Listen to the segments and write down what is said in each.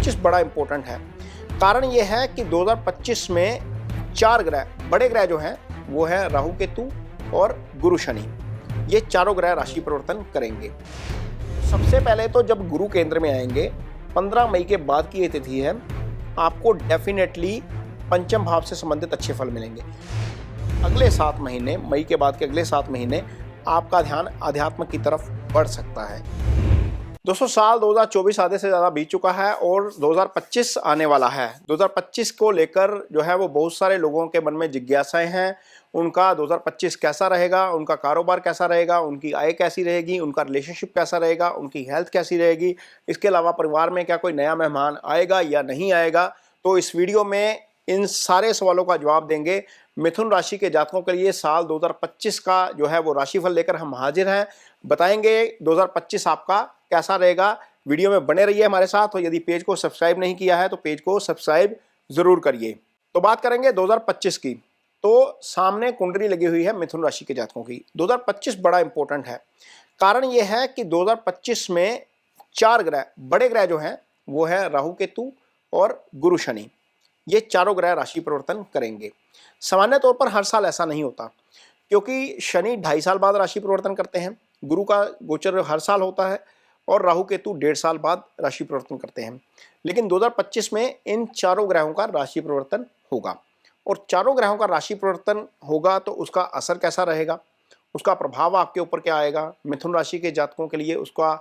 2025 बड़ा इंपॉर्टेंट है। कारण यह है कि 2025 में 4 ग्रह, बड़े ग्रह जो हैं वो है राहु केतु और गुरु शनि, ये चारों ग्रह राशि परिवर्तन करेंगे। सबसे पहले तो जब गुरु केंद्र में आएंगे 15 मई के बाद की ये तिथि है, आपको डेफिनेटली पंचम भाव से संबंधित अच्छे फल मिलेंगे। अगले 7 महीने, मई के बाद के अगले 7 महीने आपका ध्यान अध्यात्म की तरफ बढ़ सकता है। दोस्तों, साल 2024 आधे से ज़्यादा बीत चुका है और 2025 आने वाला है। 2025 को लेकर जो है वो बहुत सारे लोगों के मन में जिज्ञासाएं हैं। उनका 2025 कैसा रहेगा, उनका कारोबार कैसा रहेगा, उनकी आय कैसी रहेगी, उनका रिलेशनशिप कैसा रहेगा, उनकी हेल्थ कैसी रहेगी, इसके अलावा परिवार में क्या कोई नया मेहमान आएगा या नहीं आएगा। तो इस वीडियो में इन सारे सवालों का जवाब देंगे। मिथुन राशि के जातकों के लिए साल 2025 का जो है वो राशिफल लेकर हम हाजिर हैं। बताएंगे 2025 आपका कैसा रहेगा। वीडियो में बने रहिए हमारे साथ और यदि पेज को सब्सक्राइब नहीं किया है तो पेज को सब्सक्राइब जरूर करिए। तो बात करेंगे 2025 की। तो सामने कुंडली लगी हुई है मिथुन राशि के जातकों की। 2025 बड़ा इंपॉर्टेंट है। कारण यह है कि 2025 में 4 ग्रह, बड़े ग्रह जो हैं वो है राहु केतु और गुरु शनि, ये चारों ग्रह राशि परिवर्तन करेंगे। सामान्य तौर पर हर साल ऐसा नहीं होता, क्योंकि शनि 2.5 साल बाद राशि परिवर्तन करते हैं, गुरु का गोचर हर साल होता है और राहु केतु 1.5 साल बाद राशि परिवर्तन करते हैं। लेकिन 2025 में इन चारों ग्रहों का राशि परिवर्तन होगा और चारों ग्रहों का राशि परिवर्तन होगा तो उसका असर कैसा रहेगा, उसका प्रभाव आपके ऊपर क्या आएगा, मिथुन राशि के जातकों के लिए उसका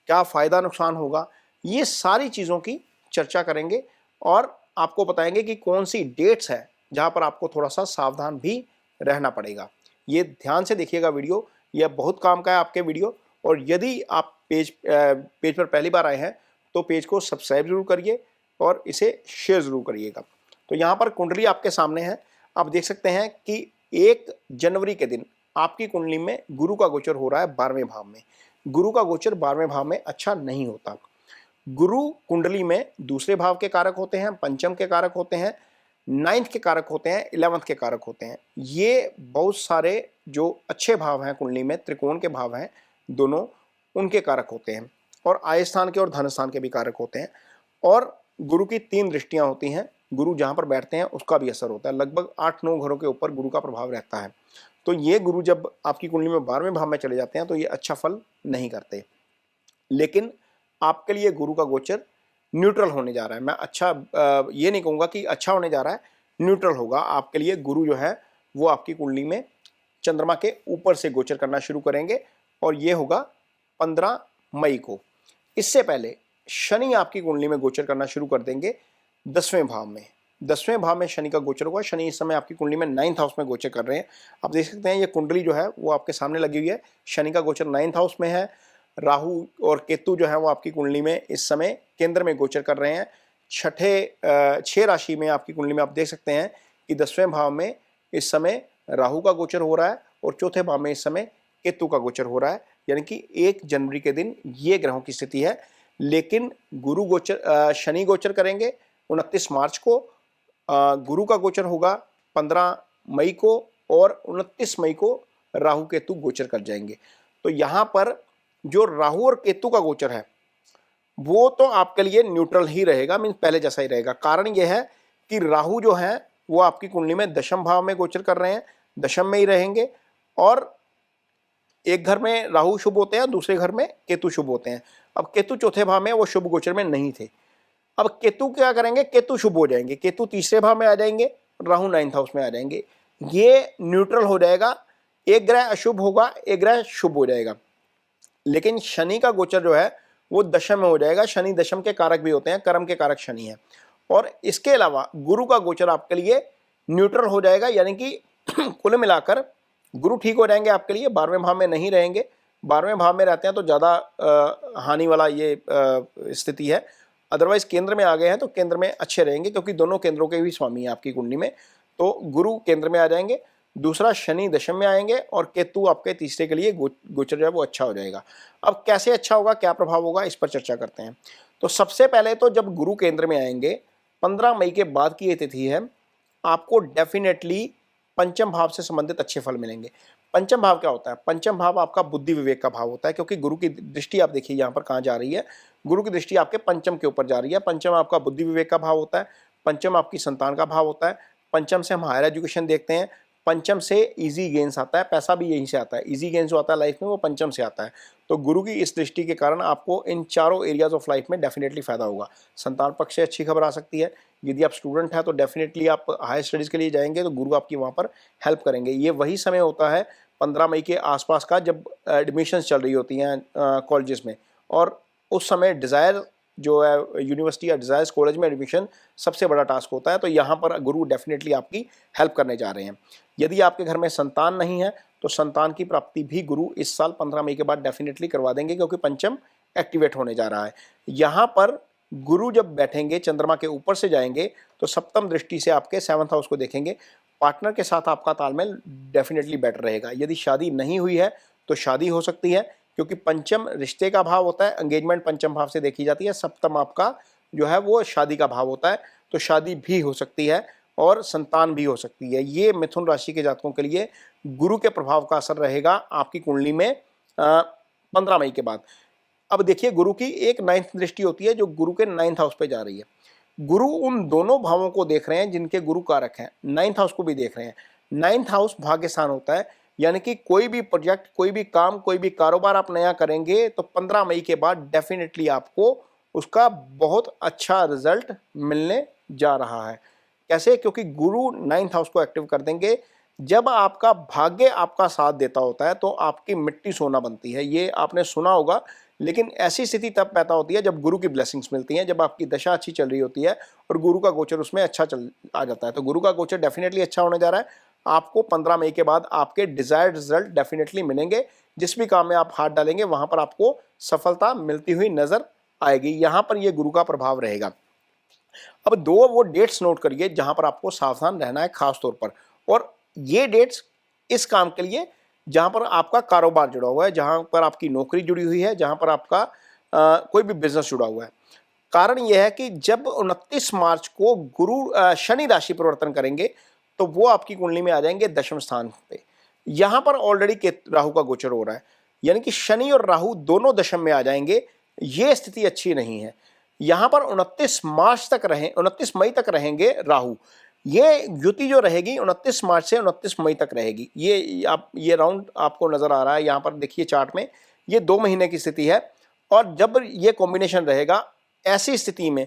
क्या फायदा नुकसान होगा, ये सारी चीज़ों की चर्चा करेंगे और आपको बताएंगे कि कौन सी डेट्स है जहां पर आपको थोड़ा सा सावधान भी रहना पड़ेगा। ये ध्यान से देखिएगा वीडियो, यह बहुत काम का है आपके वीडियो। और यदि आप पेज पर पहली बार आए हैं तो पेज को सब्सक्राइब जरूर करिए और इसे शेयर जरूर करिएगा। तो यहाँ पर कुंडली आपके सामने है। आप देख सकते हैं कि 1 जनवरी के दिन आपकी कुंडली में गुरु का गोचर हो रहा है 12वें भाव में। गुरु का गोचर 12वें भाव में अच्छा नहीं होता। गुरु कुंडली में दूसरे भाव के कारक होते हैं, पंचम के कारक होते हैं, 9th के कारक होते हैं, 11th के कारक होते हैं। ये बहुत सारे जो अच्छे भाव हैं कुंडली में, त्रिकोण के भाव हैं दोनों, उनके कारक होते हैं और आय स्थान के और धन स्थान के भी कारक होते हैं। और गुरु की 3 दृष्टियां होती हैं, गुरु जहां पर बैठते हैं उसका भी असर होता है। लगभग 8-9 घरों के ऊपर गुरु का प्रभाव रहता है। तो ये गुरु जब आपकी कुंडली में 12वें भाव में चले जाते हैं तो ये अच्छा फल नहीं करते। लेकिन आपके लिए गुरु का गोचर न्यूट्रल होने जा रहा है। मैं ये नहीं कहूँगा कि अच्छा होने जा रहा है, न्यूट्रल होगा आपके लिए। गुरु जो है वो आपकी कुंडली में चंद्रमा के ऊपर से गोचर करना शुरू करेंगे और ये होगा 15 मई को। इससे पहले शनि आपकी कुंडली में गोचर करना शुरू कर देंगे 10वें भाव में। 10वें भाव में शनि का गोचर होगा। शनि इस समय आपकी कुंडली में 9th हाउस में गोचर कर रहे हैं। आप देख सकते हैं ये कुंडली जो है वो आपके सामने लगी हुई है। शनि का गोचर 9th हाउस में है। राहु और केतु जो है वो आपकी कुंडली में इस समय केंद्र में गोचर कर रहे हैं। 6 राशि में आपकी कुंडली में आप देख सकते हैं कि 10वें भाव में इस समय राहु का गोचर हो रहा है और चौथे भाव में इस समय केतु का गोचर हो रहा है। यानी कि 1 जनवरी के दिन ये ग्रहों की स्थिति है। लेकिन गुरु गोचर, शनि गोचर करेंगे 29 मार्च को, गुरु का गोचर होगा 15 मई को और 29 मई को राहु केतु गोचर कर जाएंगे। तो यहाँ पर जो राहु और केतु का गोचर है वो तो आपके लिए न्यूट्रल ही रहेगा, मीन्स पहले जैसा ही रहेगा। कारण यह है कि राहु जो है वो आपकी कुंडली में 10वें भाव में गोचर कर रहे हैं, 10वें में ही रहेंगे और एक घर में राहु शुभ होते हैं, दूसरे घर में केतु शुभ होते हैं। अब केतु चौथे भाव में, वो शुभ गोचर में नहीं थे। अब केतु क्या करेंगे, केतु शुभ हो जाएंगे, केतु तीसरे भाव में आ जाएंगे, राहु 9th हाउस में आ जाएंगे। ये न्यूट्रल हो जाएगा, एक ग्रह अशुभ होगा, एक ग्रह शुभ हो जाएगा। लेकिन शनि का गोचर जो है वो दशम में हो जाएगा। शनि दशम के कारक भी होते हैं, कर्म के कारक शनि है। और इसके अलावा गुरु का गोचर आपके लिए न्यूट्रल हो जाएगा, यानी कि कुल मिलाकर गुरु ठीक हो जाएंगे आपके लिए, 12वें भाव में नहीं रहेंगे। 12वें भाव में रहते हैं तो ज़्यादा हानि वाला ये स्थिति है। अदरवाइज केंद्र में आ गए हैं तो केंद्र में अच्छे रहेंगे, क्योंकि दोनों केंद्रों के भी स्वामी हैं आपकी कुंडली में। तो गुरु केंद्र में आ जाएंगे, दूसरा शनि दशम में आएंगे और केतु आपके तीसरे के लिए गोचर जो है वो अच्छा हो जाएगा। अब कैसे अच्छा होगा, क्या प्रभाव होगा, इस पर चर्चा करते हैं। तो सबसे पहले तो जब गुरु केंद्र में आएंगे 15 मई के बाद की ये तिथि है, आपको डेफिनेटली पंचम भाव से संबंधित अच्छे फल मिलेंगे। पंचम भाव क्या होता है? पंचम भाव आपका बुद्धि विवेक का भाव होता है, क्योंकि गुरु की दृष्टि आप देखिए यहाँ पर कहाँ जा रही है, गुरु की दृष्टि आपके पंचम के ऊपर जा रही है। पंचम आपका बुद्धि विवेक का भाव होता है, पंचम आपकी संतान का भाव होता है, पंचम से हम हायर एजुकेशन देखते हैं, पंचम से इजी गेन्स आता है, पैसा भी यहीं से आता है, इजी गेन्स जो आता है लाइफ में वो पंचम से आता है। तो गुरु की इस दृष्टि के कारण आपको इन चारों एरियाज ऑफ लाइफ में डेफिनेटली फायदा होगा। संतान पक्ष से अच्छी खबर आ सकती है, यदि आप स्टूडेंट हैं तो डेफिनेटली आप हायर स्टडीज़ के लिए जाएंगे तो गुरु आपकी वहाँ पर हेल्प करेंगे। ये वही समय होता है 15 मई के आसपास का, जब एडमिशन्स चल रही होती हैं कॉलेजेस में, और उस समय डिज़ायर जो है यूनिवर्सिटी या डिज़ायर्स कॉलेज में एडमिशन सबसे बड़ा टास्क होता है। तो यहाँ पर गुरु डेफिनेटली आपकी हेल्प करने जा रहे हैं। यदि आपके घर में संतान नहीं है तो संतान की प्राप्ति भी गुरु इस साल 15 मई के बाद डेफिनेटली करवा देंगे, क्योंकि पंचम एक्टिवेट होने जा रहा है। यहाँ पर गुरु जब बैठेंगे चंद्रमा के ऊपर से जाएंगे तो सप्तम दृष्टि से आपके 7th हाउस को देखेंगे। पार्टनर के साथ आपका तालमेल डेफिनेटली बेटर रहेगा। यदि शादी नहीं हुई है तो शादी हो सकती है, क्योंकि पंचम रिश्ते का भाव होता है, एंगेजमेंट पंचम भाव से देखी जाती है, सप्तम आपका जो है वो शादी का भाव होता है। तो शादी भी हो सकती है और संतान भी हो सकती है। ये मिथुन राशि के जातकों के लिए गुरु के प्रभाव का असर रहेगा आपकी कुंडली में 15 मई के बाद। अब देखिए, गुरु की एक 9th दृष्टि होती है जो गुरु के 9th हाउस पे जा रही है। गुरु उन दोनों भावों को देख रहे हैं जिनके गुरु कारक हैं, 9th हाउस को भी देख रहे हैं। 9th हाउस भाग्य स्थान होता है, यानी कि कोई भी प्रोजेक्ट, कोई भी काम, कोई भी कारोबार आप नया करेंगे तो 15 मई के बाद डेफिनेटली आपको उसका बहुत अच्छा रिजल्ट मिलने जा रहा है। कैसे? क्योंकि गुरु 9th हाउस को एक्टिव कर देंगे। जब आपका भाग्य आपका साथ देता होता है तो आपकी मिट्टी सोना बनती है, ये आपने सुना होगा। लेकिन ऐसी स्थिति तब पैदा होती है जब गुरु की ब्लेसिंग्स मिलती हैं, जब आपकी दशा अच्छी चल रही होती है और गुरु का गोचर उसमें अच्छा चल आ जाता है। तो गुरु का गोचर डेफिनेटली अच्छा होने जा रहा है। आपको 15 मई के बाद आपके डिजायर्ड रिजल्ट डेफिनेटली मिलेंगे। जिस भी काम में आप हाथ डालेंगे वहां पर आपको सफलता मिलती हुई नजर आएगी। यहाँ पर यह गुरु का प्रभाव रहेगा। अब 2 वो डेट्स नोट करिए जहां पर आपको सावधान रहना है खास तौर पर, और ये डेट्स इस काम के लिए जहां पर आपका कारोबार जुड़ा हुआ है, जहां पर आपकी नौकरी जुड़ी हुई है, जहां पर आपका कोई भी बिजनेस जुड़ा हुआ है। कारण यह है कि जब 29 मार्च को गुरु शनि राशि परिवर्तन करेंगे तो वो आपकी कुंडली में आ जाएंगे 10वें स्थान पे। यहां पर ऑलरेडी राहु का गोचर हो रहा है, यानी कि शनि और राहु दोनों दशम में आ जाएंगे। ये स्थिति अच्छी नहीं है। यहां पर 29 मई तक रहेंगे राहु। ये युति जो रहेगी 29 मार्च से 29 मई तक रहेगी। ये राउंड आपको नजर आ रहा है यहाँ पर, देखिए चार्ट में, ये 2 महीने की स्थिति है। और जब ये कॉम्बिनेशन रहेगा, ऐसी स्थिति में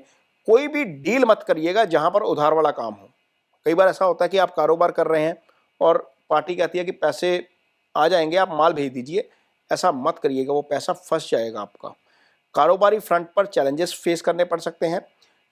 कोई भी डील मत करिएगा जहां पर उधार वाला काम हो। कई बार ऐसा होता है कि आप कारोबार कर रहे हैं और पार्टी कहती है कि पैसे आ जाएंगे, आप माल भेज दीजिए। ऐसा मत करिएगा, वो पैसा फंस जाएगा आपका। कारोबारी फ्रंट पर चैलेंजेस फेस करने पड़ सकते हैं।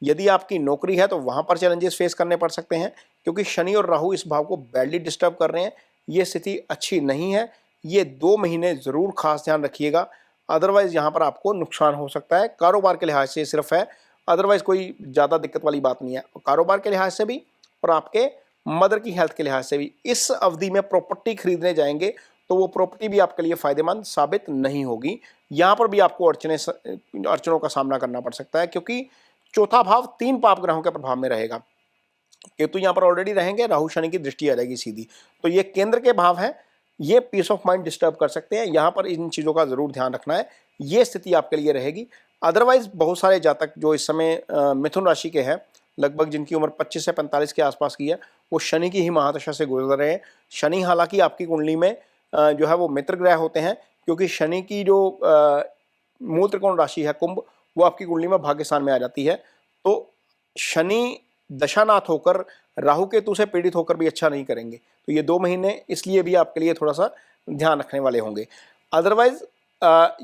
यदि आपकी नौकरी है तो वहां पर चैलेंजेस फेस करने पड़ सकते हैं, क्योंकि शनि और राहु इस भाव को बैडली डिस्टर्ब कर रहे हैं। ये स्थिति अच्छी नहीं है। ये 2 महीने जरूर खास ध्यान रखिएगा, अदरवाइज यहाँ पर आपको नुकसान हो सकता है। कारोबार के लिहाज से सिर्फ है, अदरवाइज कोई ज़्यादा दिक्कत वाली बात नहीं है। कारोबार के लिहाज से भी और आपके मदर की हेल्थ के लिहाज से भी। इस अवधि में प्रॉपर्टी खरीदने जाएंगे तो वो प्रॉपर्टी भी आपके लिए फायदेमंद साबित नहीं होगी। यहाँ पर भी आपको अड़चनों का सामना करना पड़ सकता है, क्योंकि चौथा भाव 3 पाप ग्रहों के प्रभाव में रहेगा। केतु यहाँ पर ऑलरेडी रहेंगे, राहु शनि की दृष्टि आ जाएगी सीधी, तो ये केंद्र के भाव हैं। ये पीस ऑफ माइंड डिस्टर्ब कर सकते हैं। यहाँ पर इन चीज़ों का जरूर ध्यान रखना है। ये स्थिति आपके लिए रहेगी। अदरवाइज बहुत सारे जातक जो इस समय मिथुन राशि के हैं, लगभग जिनकी उम्र 25 से 45 के आसपास की है, वो शनि की ही महादशा से गुजर रहे हैं। शनि हालांकि आपकी कुंडली में जो है वो मित्र ग्रह होते हैं, क्योंकि शनि की जो मूल त्रिकोण राशि है कुंभ, वो आपकी कुंडली में भाग्य स्थान में आ जाती है। तो शनि दशानाथ होकर राहु केतु से पीड़ित होकर भी अच्छा नहीं करेंगे। तो ये 2 महीने इसलिए भी आपके लिए थोड़ा सा ध्यान रखने वाले होंगे। अदरवाइज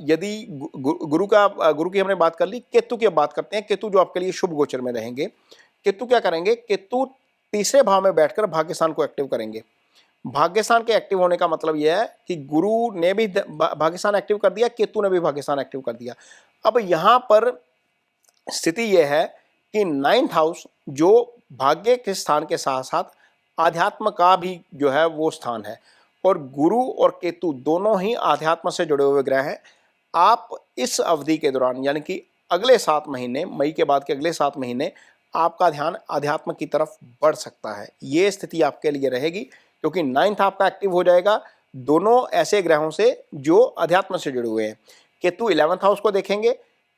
यदि गुरु की हमने बात कर ली, केतु की अब बात करते हैं। केतु जो आपके लिए शुभ गोचर में रहेंगे। केतु क्या करेंगे? केतु तीसरे भाव में बैठकर भाग्यस्थान को एक्टिव करेंगे। भाग्यस्थान के एक्टिव होने का मतलब यह है कि गुरु ने भी भाग्यस्थान एक्टिव कर दिया, केतु ने भी भाग्यस्थान एक्टिव कर दिया। अब यहां पर स्थिति यह है कि 9th हाउस जो भाग्य के स्थान के साथ साथ आध्यात्म का भी जो है वो स्थान है, और गुरु और केतु दोनों ही आध्यात्म से जुड़े हुए ग्रह हैं। आप इस अवधि के दौरान, यानी कि अगले 7 महीने, मई के बाद के अगले 7 महीने, आपका ध्यान आध्यात्म की तरफ बढ़ सकता है। ये स्थिति आपके लिए रहेगी, क्योंकि 9th आपका एक्टिव हो जाएगा, दोनों ऐसे ग्रहों से जो अध्यात्म से जुड़े हुए हैं। केतु 11th हाउस को देखेंगे।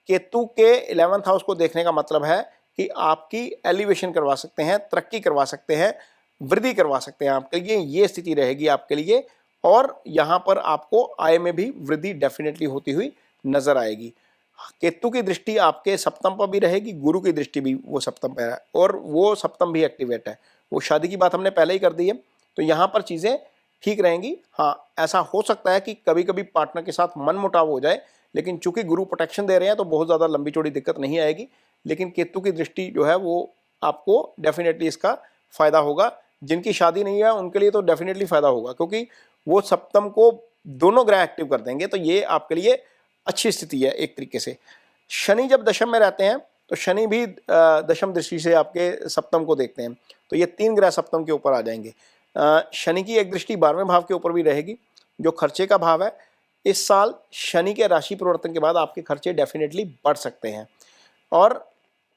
केतु के 11th हाउस को देखने का मतलब है कि आपकी एलिवेशन करवा सकते हैं, तरक्की करवा सकते हैं, वृद्धि करवा सकते हैं आपके लिए, ये स्थिति रहेगी आपके लिए। और यहाँ पर आपको आय में भी वृद्धि डेफिनेटली होती हुई नजर आएगी। केतु की दृष्टि आपके सप्तम पर भी रहेगी, गुरु की दृष्टि भी वो सप्तम पर है और वो सप्तम भी एक्टिवेट है। वो शादी की बात हमने पहले ही कर दी है, तो यहाँ पर चीज़ें ठीक रहेंगी। हाँ, ऐसा हो सकता है कि कभी कभी पार्टनर के साथ मनमुटाव हो जाए, लेकिन चूंकि गुरु प्रोटेक्शन दे रहे हैं तो बहुत ज़्यादा लंबी चौड़ी दिक्कत नहीं आएगी। लेकिन केतु की दृष्टि जो है वो आपको डेफिनेटली इसका फायदा होगा। जिनकी शादी नहीं है उनके लिए तो डेफिनेटली फायदा होगा, क्योंकि वो सप्तम को दोनों ग्रह एक्टिव कर देंगे, तो ये आपके लिए अच्छी स्थिति है एक तरीके से। शनि जब दशम में रहते हैं तो शनि भी दशम दृष्टि से आपके सप्तम को देखते हैं, तो ये 3 ग्रह सप्तम के ऊपर आ जाएंगे। शनि की एक दृष्टि 12वें भाव के ऊपर भी रहेगी, जो खर्चे का भाव है। इस साल शनि के राशि परिवर्तन के बाद आपके खर्चे डेफिनेटली बढ़ सकते हैं, और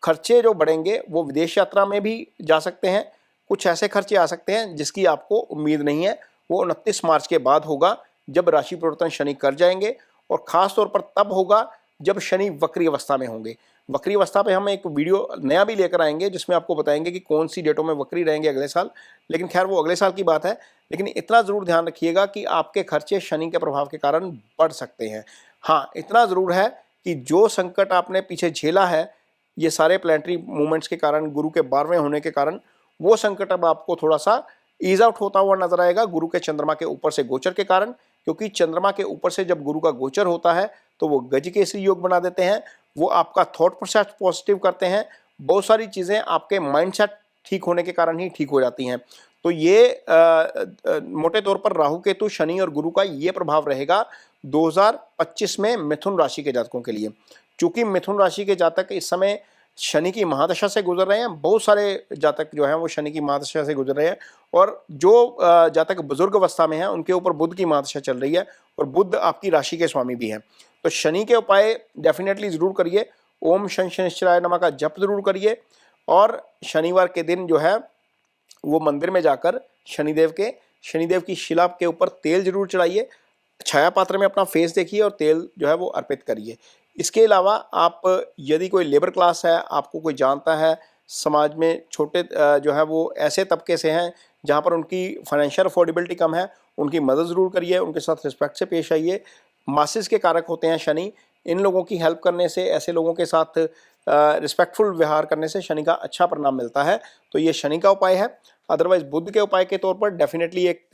खर्चे जो बढ़ेंगे वो विदेश यात्रा में भी जा सकते हैं। कुछ ऐसे खर्चे आ सकते हैं जिसकी आपको उम्मीद नहीं है, वो 29 मार्च के बाद होगा जब राशि परिवर्तन शनि कर जाएंगे, और खास तौर पर तब होगा जब शनि वक्री अवस्था में होंगे। वक्री अवस्था पे हम एक वीडियो नया भी लेकर आएंगे जिसमें आपको बताएंगे कि कौन सी डेटों में वक्री रहेंगे अगले साल, लेकिन खैर वो अगले साल की बात है। लेकिन इतना ज़रूर ध्यान रखिएगा कि आपके खर्चे शनि के प्रभाव के कारण बढ़ सकते हैं। हाँ, इतना ज़रूर है कि जो संकट आपने पीछे झेला है ये सारे प्लैनेटरी मूवमेंट्स के कारण, गुरु के 12वें होने के कारण, वो संकट अब आपको थोड़ा सा ईज आउट होता हुआ नजर आएगा गुरु के चंद्रमा के ऊपर से गोचर के कारण। क्योंकि चंद्रमा के ऊपर से जब गुरु का गोचर होता है तो वो गजकेसरी योग बना देते हैं, वो आपका थॉट प्रोसेस पॉजिटिव करते हैं, बहुत सारी चीज़ें आपके माइंडसेट ठीक होने के कारण ही ठीक हो जाती हैं। तो ये मोटे तौर पर राहु केतु शनि और गुरु का ये प्रभाव रहेगा 2025 में मिथुन राशि के जातकों के लिए। चूंकि मिथुन राशि के जातक इस समय शनि की महादशा से गुजर रहे हैं, बहुत सारे जातक जो हैं वो शनि की महादशा से गुजर रहे हैं, और जो जातक बुजुर्ग अवस्था में हैं उनके ऊपर बुध की महादशा चल रही है, और बुध आपकी राशि के स्वामी भी हैं। तो शनि के उपाय डेफिनेटली ज़रूर करिए। ओम शनि शनिश्चराय नमः का जप जरूर करिए, और शनिवार के दिन जो है वो मंदिर में जाकर शनिदेव की शिला के ऊपर तेल जरूर चढ़ाइए, छाया पात्र में अपना फेस देखिए और तेल जो है वो अर्पित करिए। इसके अलावा आप यदि कोई लेबर क्लास है, आपको कोई जानता है समाज में छोटे जो है वो ऐसे तबके से हैं जहाँ पर उनकी फाइनेंशियल अफोर्डेबिलिटी कम है, उनकी मदद ज़रूर करिए, उनके साथ रिस्पेक्ट से पेश आइए। मासिस के कारक होते हैं शनि, इन लोगों की हेल्प करने से, ऐसे लोगों के साथ रिस्पेक्टफुल व्यवहार करने से शनि का अच्छा परिणाम मिलता है। तो ये शनि का उपाय है। अदरवाइज बुध के उपाय के तौर पर डेफिनेटली एक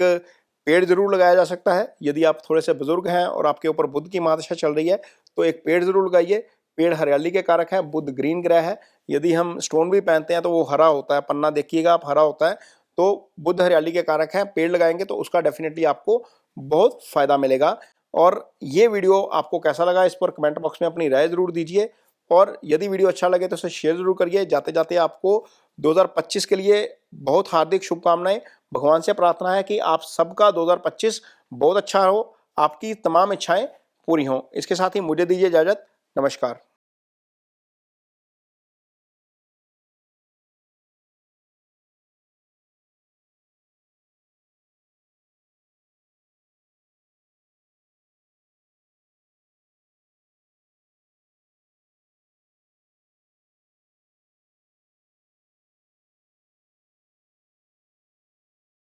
पेड़ जरूर लगाया जा सकता है। यदि आप थोड़े से बुजुर्ग हैं और आपके ऊपर बुध की महादशा चल रही है तो एक पेड़ जरूर लगाइए। पेड़ हरियाली के कारक है, बुध ग्रीन ग्रह है। यदि हम स्टोन भी पहनते हैं तो वो हरा होता है, पन्ना देखिएगा आप, हरा होता है। तो बुध हरियाली के कारक है, पेड़ लगाएंगे तो उसका डेफिनेटली आपको बहुत फायदा मिलेगा। और ये वीडियो आपको कैसा लगा इस पर कमेंट बॉक्स में अपनी राय जरूर दीजिए, और यदि वीडियो अच्छा लगे तो उसे शेयर जरूर करिए। जाते जाते आपको 2025 के लिए बहुत हार्दिक शुभकामनाएं। भगवान से प्रार्थना है कि आप सबका 2025 बहुत अच्छा हो, आपकी तमाम इच्छाएं पूरी हों। इसके साथ ही मुझे दीजिए इजाजत। नमस्कार।